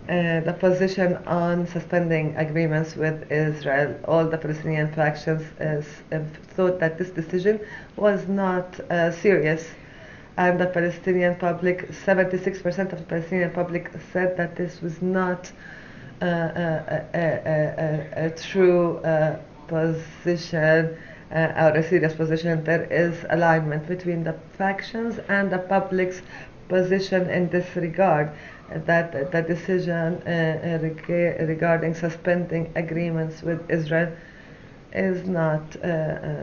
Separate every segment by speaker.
Speaker 1: the position on suspending agreements with Israel. All the Palestinian factions thought that this decision was not serious, and the Palestinian public, 76% of the Palestinian public said that this was not a true position or a serious position. There is alignment between the factions and the public's position in this regard, that the decision regarding suspending agreements with Israel is not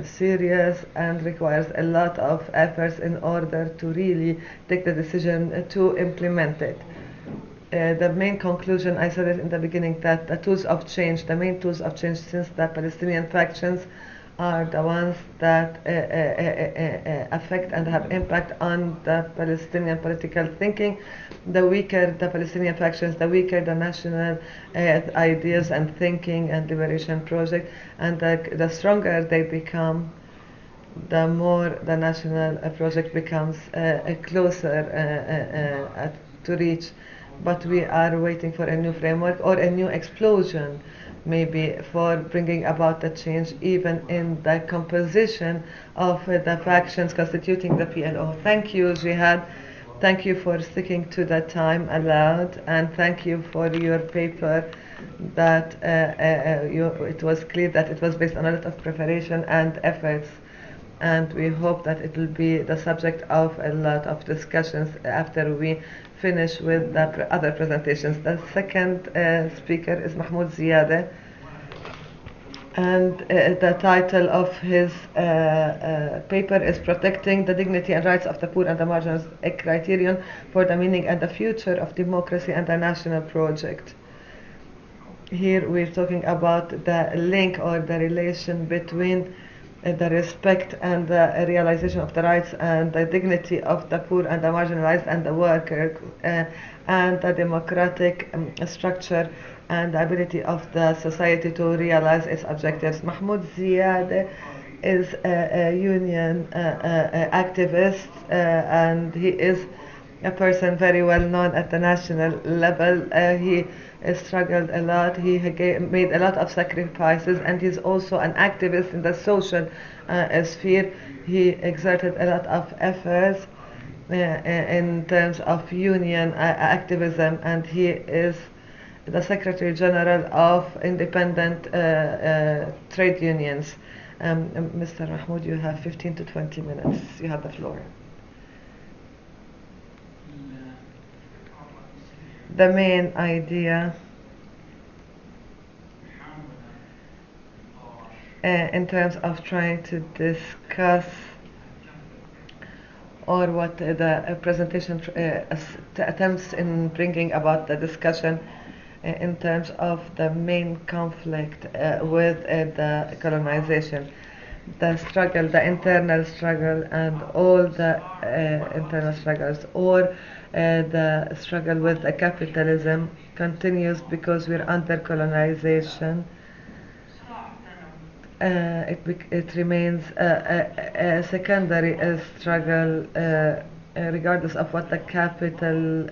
Speaker 1: serious and requires a lot of efforts in order to really take the decision to implement it. The main conclusion, I said it in the beginning, that the tools of change, the main tools of change, since the Palestinian factions are the ones that affect and have impact on the Palestinian political thinking. The weaker the Palestinian factions, the weaker the national ideas and thinking and liberation project, and the stronger they become, the more the national project becomes closer to reach. But we are waiting for a new framework or a new explosion, maybe, for bringing about the change even in the composition of the factions constituting the PLO. Thank you, Jehad. Thank you for sticking to the time allowed, and thank you for your paper. That it was clear that it was based on a lot of preparation and efforts, and we hope that it will be the subject of a lot of discussions after we finish with the other presentations. The second speaker is Mahmoud Ziadeh, and the title of his paper is Protecting the Dignity and Rights of the Poor and the Marginalized, a Criterion for the Meaning and the Future of Democracy and the National Project. Here we're talking about the link or the relation between the respect and the realization of the rights and the dignity of the poor and the marginalized and the worker, and the democratic structure and the ability of the society to realize its objectives. Mahmoud Ziadeh is a union activist, and he is a person very well known at the national level. He struggled a lot, he made a lot of sacrifices, and he's also an activist in the social sphere. He exerted a lot of efforts in terms of union activism, and he is the Secretary General of independent trade unions. Mr. Mahmoud, you have 15 to 20 minutes. You have the floor. The main idea in terms of trying to discuss, or what the presentation attempts in bringing about the discussion in terms of the main conflict with the colonization, the struggle, the internal struggle, and all the internal struggles, or the struggle with the capitalism continues because we're under colonization. It remains a secondary struggle, regardless of what the capital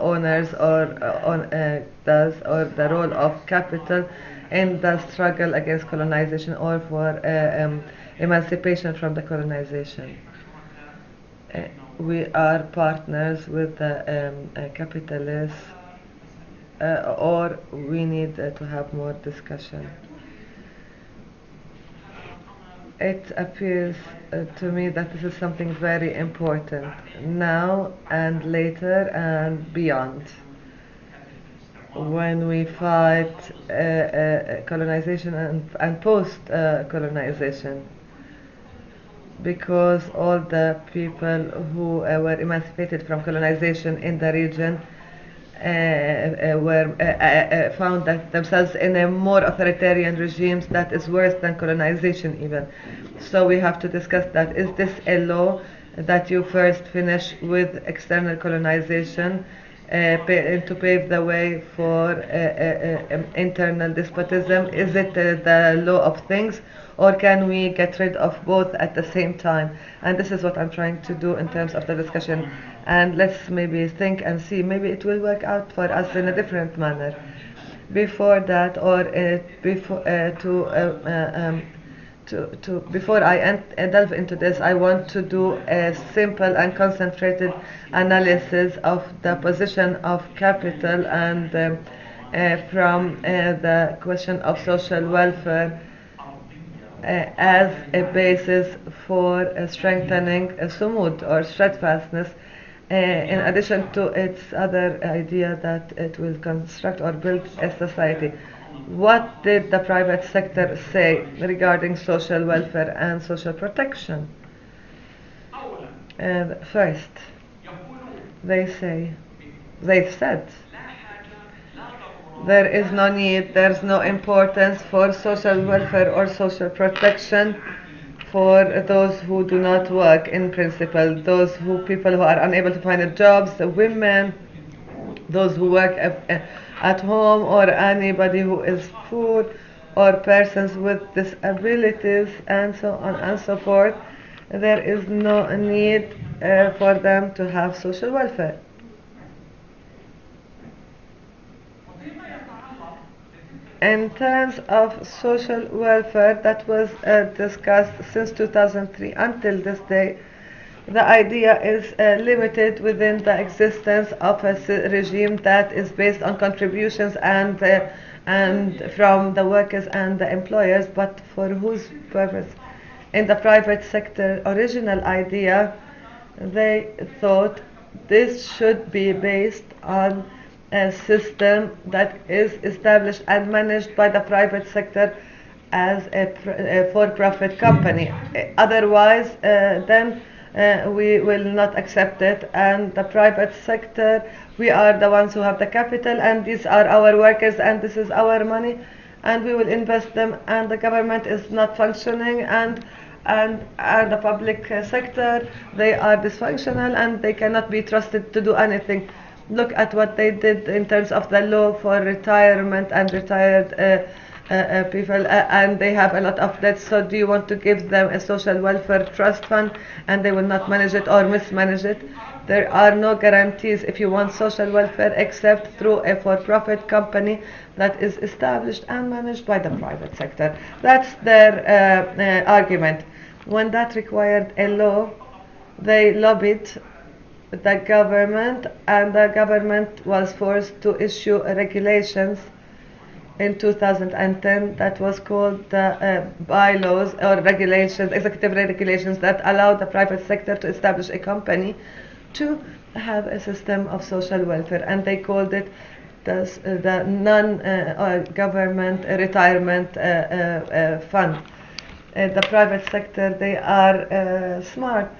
Speaker 1: owners or does, or the role of capital in the struggle against colonization or for emancipation from the colonization. We are partners with the capitalists, or we need to have more discussion. It appears to me that this is something very important now and later and beyond. When we fight colonization and post-colonization, because all the people who were emancipated from colonization in the region found that themselves in a more authoritarian regimes that is worse than colonization even. So we have to discuss that. Is this a law that you first finish with external colonization to pave the way for internal despotism? Is it the law of things, or can we get rid of both at the same time? And this is what I'm trying to do in terms of the discussion. And let's maybe think and see, maybe it will work out for us in a different manner. Before that, or before before I delve into this, I want to do a simple and concentrated analysis of the position of capital and from the question of social welfare as a basis for strengthening sumud or steadfastness, in addition to its other idea that it will construct or build a society. What did the private sector say regarding social welfare and social protection? First, they've said there is no need, there's no importance for social welfare or social protection for those who do not work in principle, people who are unable to find a jobs, the women, those who work at home, or anybody who is poor, or persons with disabilities, and so on and so forth. There is no need for them to have social welfare. In terms of social welfare that was discussed since 2003 until this day, the idea is limited within the existence of a regime that is based on contributions and from the workers and the employers, but for whose purpose? In the private sector original idea, they thought this should be based on a system that is established and managed by the private sector as a for-profit company. Otherwise, then we will not accept it, and the private sector, we are the ones who have the capital, and these are our workers, and this is our money, and we will invest them, and the government is not functioning, and the public sector, they are dysfunctional, and they cannot be trusted to do anything. Look at what they did in terms of the law for retirement and retired people, and they have a lot of debts. So do you want to give them a social welfare trust fund and they will not manage it or mismanage it? There are no guarantees if you want social welfare except through a for-profit company that is established and managed by the private sector. That's their argument. When that required a law, they lobbied the government, and the government was forced to issue regulations in 2010 that was called the bylaws or regulations, executive regulations that allowed the private sector to establish a company to have a system of social welfare, and they called it the non-government retirement fund. The private sector, they are smart.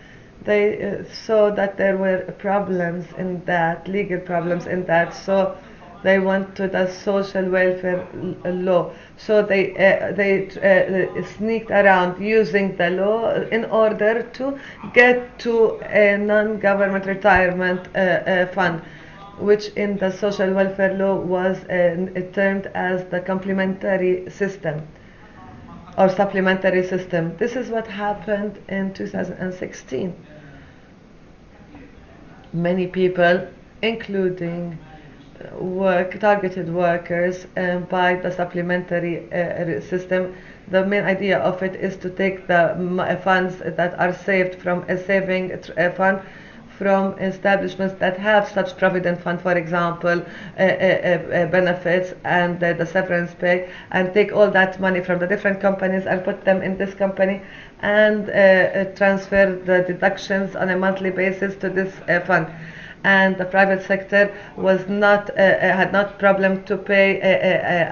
Speaker 1: They saw that there were problems in that, legal problems in that, so they went to the social welfare law. So they sneaked around using the law in order to get to a non-government retirement fund, which in the social welfare law was termed as the complementary system or supplementary system. This is what happened in 2016. Many people, including targeted workers, by the supplementary system. The main idea of it is to take the funds that are saved from a saving fund from establishments that have such provident fund, for example, benefits and the severance pay, and take all that money from the different companies and put them in this company and transfer the deductions on a monthly basis to this fund. And the private sector was not had not problem to pay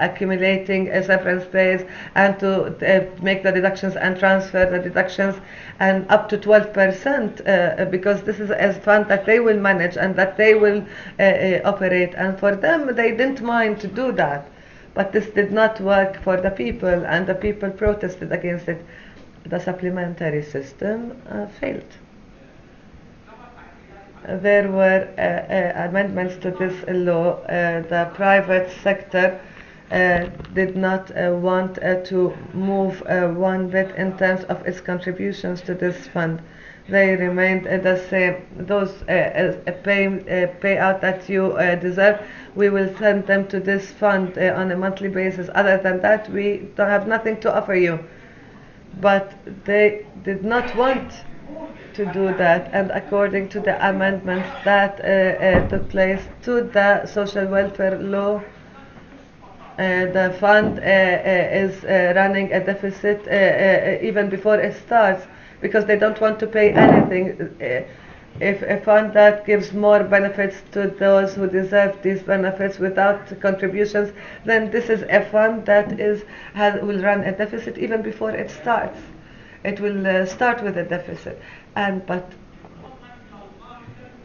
Speaker 1: accumulating severance pays and to make the deductions and transfer the deductions, and up to 12% because this is a fund that they will manage and that they will operate, and for them they didn't mind to do that. But this did not work for the people, and the people protested against it. The supplementary system failed. there were amendments to this law. The private sector did not want to move one bit in terms of its contributions to this fund. They remained the same. Those payout that you deserve, we will send them to this fund on a monthly basis. Other than that, we don't have nothing to offer you. But they did not want to do that, and according to the amendments that took place to the social welfare law, the fund is running a deficit even before it starts, because they don't want to pay anything. If a fund that gives more benefits to those who deserve these benefits without contributions, then this is a fund that will run a deficit even before it starts. It will start with a deficit, but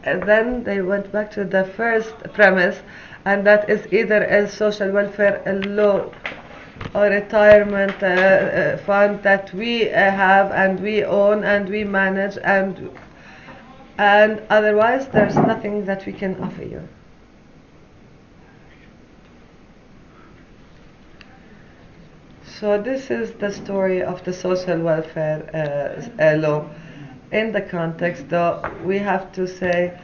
Speaker 1: then they went back to the first premise, and that is either a social welfare law or retirement fund that we have and we own and we manage, and otherwise there's nothing that we can offer you. So this is the story of the social welfare law. In the context, though, we have to say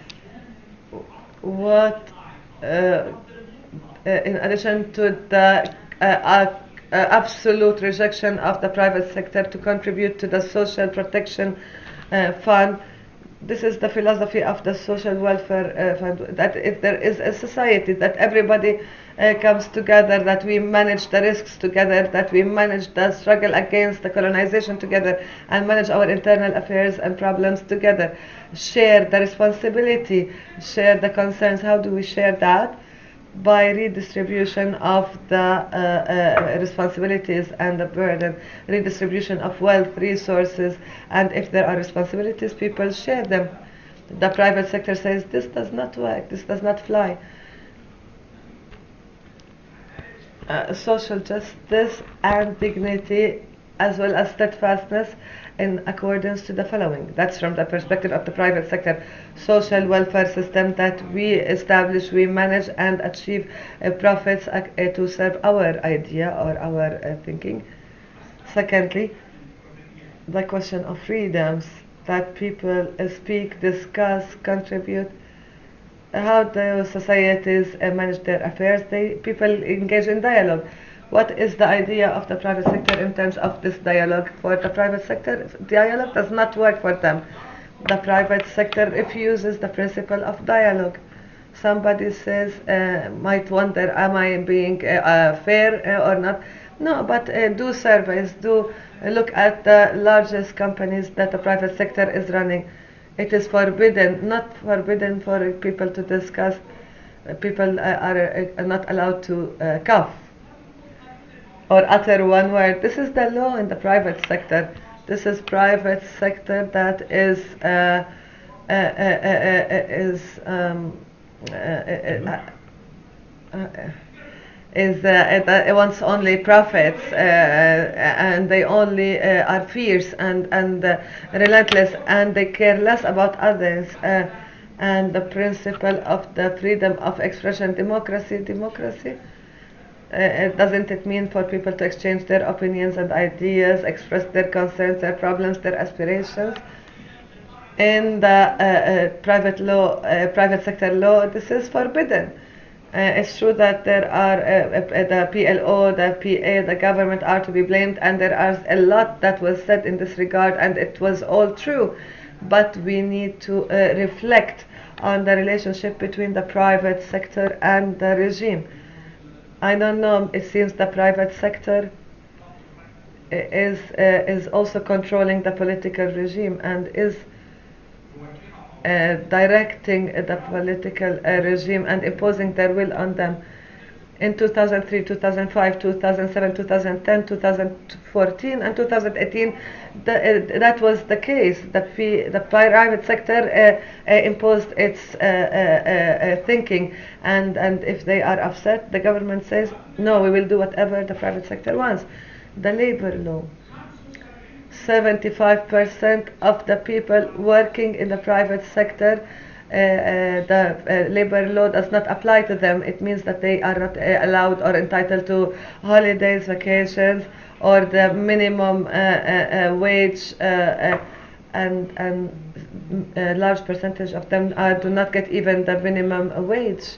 Speaker 1: what, in addition to the absolute rejection of the private sector to contribute to the social protection fund, this is the philosophy of the social welfare fund, that if there is a society, that everybody comes together, that we manage the risks together, that we manage the struggle against the colonization together, and manage our internal affairs and problems together, share the responsibility, share the concerns. How do we share that? By redistribution of the responsibilities and the burden, redistribution of wealth, resources, and if there are responsibilities, people share them. The private sector says this does not work, this does not fly. Social justice and dignity, as well as steadfastness, in accordance to the following. That's from the perspective of the private sector. Social welfare system that we establish, we manage and achieve profits to serve our idea or our thinking. Secondly, the question of freedoms, that people speak, discuss, contribute. How do societies manage their affairs? People engage in dialogue. What is the idea of the private sector in terms of this dialogue? For the private sector, dialogue does not work for them. The private sector refuses the principle of dialogue. Somebody says, might wonder, am I being fair or not? No, but do surveys, do look at the largest companies that the private sector is running. It is forbidden, not forbidden for people to discuss. People are not allowed to cough or utter one word. This is the law in the private sector. This is private sector that it wants only profits, and they only are fierce and relentless, and they care less about others. And the principle of the freedom of expression, democracy. Doesn't it mean for people to exchange their opinions and ideas, express their concerns, their problems, their aspirations? In the private sector law, this is forbidden. It's true that there are the PLO, the PA, the government are to be blamed, and there are a lot that was said in this regard, and it was all true. But we need to reflect on the relationship between the private sector and the regime. I don't know, it seems the private sector is also controlling the political regime and is directing the political regime and imposing their will on them. In 2003, 2005, 2007, 2010, 2014 and 2018, that was the case. The private sector imposed its thinking, and if they are upset, the government says, no, we will do whatever the private sector wants. The labor law. 75% of the people working in the private sector the labor law does not apply to them. It means that they are not allowed or entitled to holidays, vacations, or the minimum wage, and a large percentage of them do not get even the minimum wage.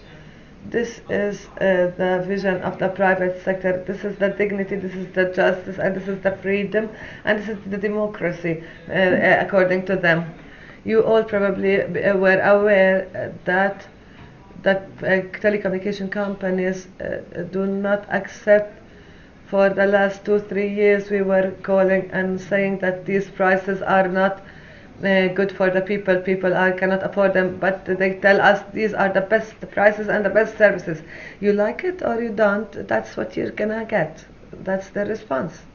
Speaker 1: This is the vision of the private sector. This is the dignity, this is the justice, and this is the freedom, and this is the democracy, according to them. You all probably were aware that telecommunication companies do not accept. For the last 2-3 years, we were calling and saying that these prices are not good for the people. People cannot afford them, but they tell us these are the best prices and the best services. You like it or you don't, that's what you're gonna get. That's the response.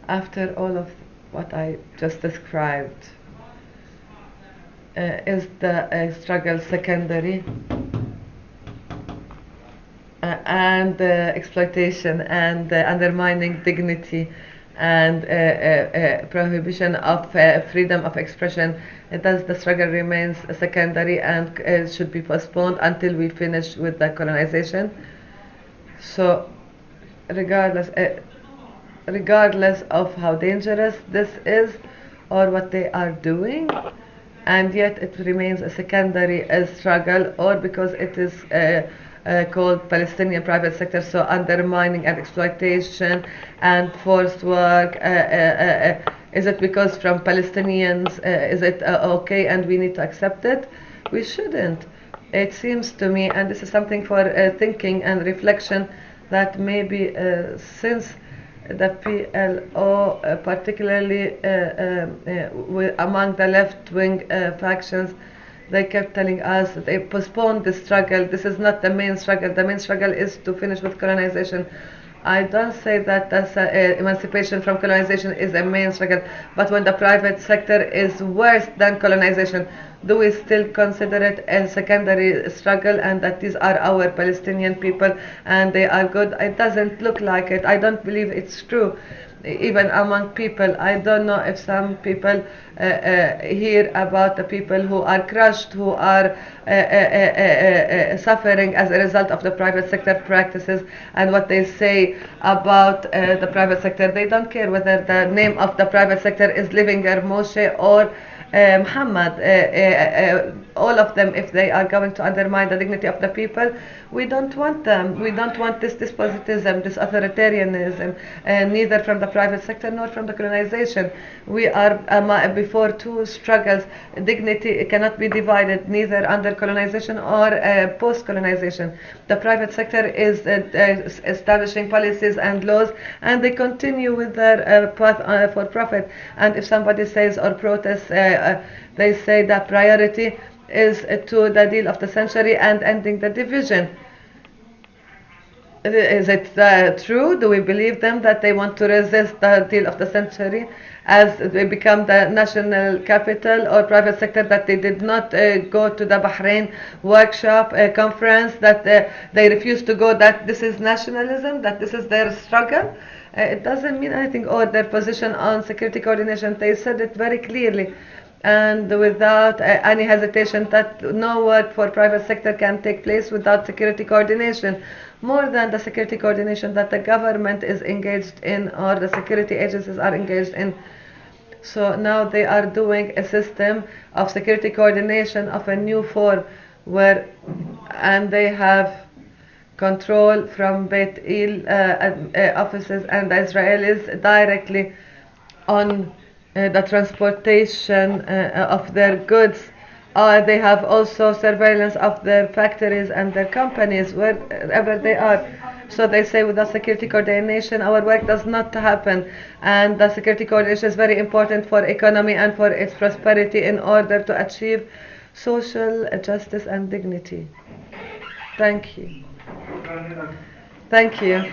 Speaker 1: After all of what I just described, is the struggle secondary? And exploitation and undermining dignity and prohibition of freedom of expression. Thus the struggle remains secondary and should be postponed until we finish with the colonization. So regardless of how dangerous this is or what they are doing, and yet it remains a secondary struggle, or because it is called Palestinian private sector, so undermining and exploitation and forced work. Is it because from Palestinians, is it okay and we need to accept it? We shouldn't. It seems to me, and this is something for thinking and reflection, that maybe since the PLO, particularly among the left-wing factions, they kept telling us that they postponed the struggle. This is not the main struggle. The main struggle is to finish with colonization. I don't say that emancipation from colonization is a main struggle, but when the private sector is worse than colonization, do we still consider it a secondary struggle and that these are our Palestinian people and they are good? It doesn't look like it. I don't believe it's true. Even among people, I don't know if some people hear about the people who are crushed, who are suffering as a result of the private sector practices, and what they say about the private sector. They don't care whether the name of the private sector is Livinger, Moshe, or Muhammad. All of them, if they are going to undermine the dignity of the people, we don't want them. We don't want this despotism, this authoritarianism, neither from the private sector nor from the colonization. We are before two struggles. Dignity cannot be divided, neither under colonization or post-colonization. The private sector is establishing policies and laws, and they continue with their path for profit. And if somebody says or protests, they say that priority is to the deal of the century and ending the division. Is it true? Do we believe them that they want to resist the deal of the century as they become the national capital or private sector, that they did not go to the Bahrain workshop conference, that they refused to go, that this is nationalism, that this is their struggle? It doesn't mean anything. Or their position on security coordination, they said it very clearly and without any hesitation that no work for private sector can take place without security coordination, more than the security coordination that the government is engaged in or the security agencies are engaged in. So now they are doing a system of security coordination of a new form and they have control from Beit El offices and the Israelis directly on the transportation of their goods. They have also surveillance of their factories and their companies wherever they are. So they say without security coordination our work does not happen, and the security coordination is very important for economy and for its prosperity in order to achieve social justice and dignity. Thank you. Thank you.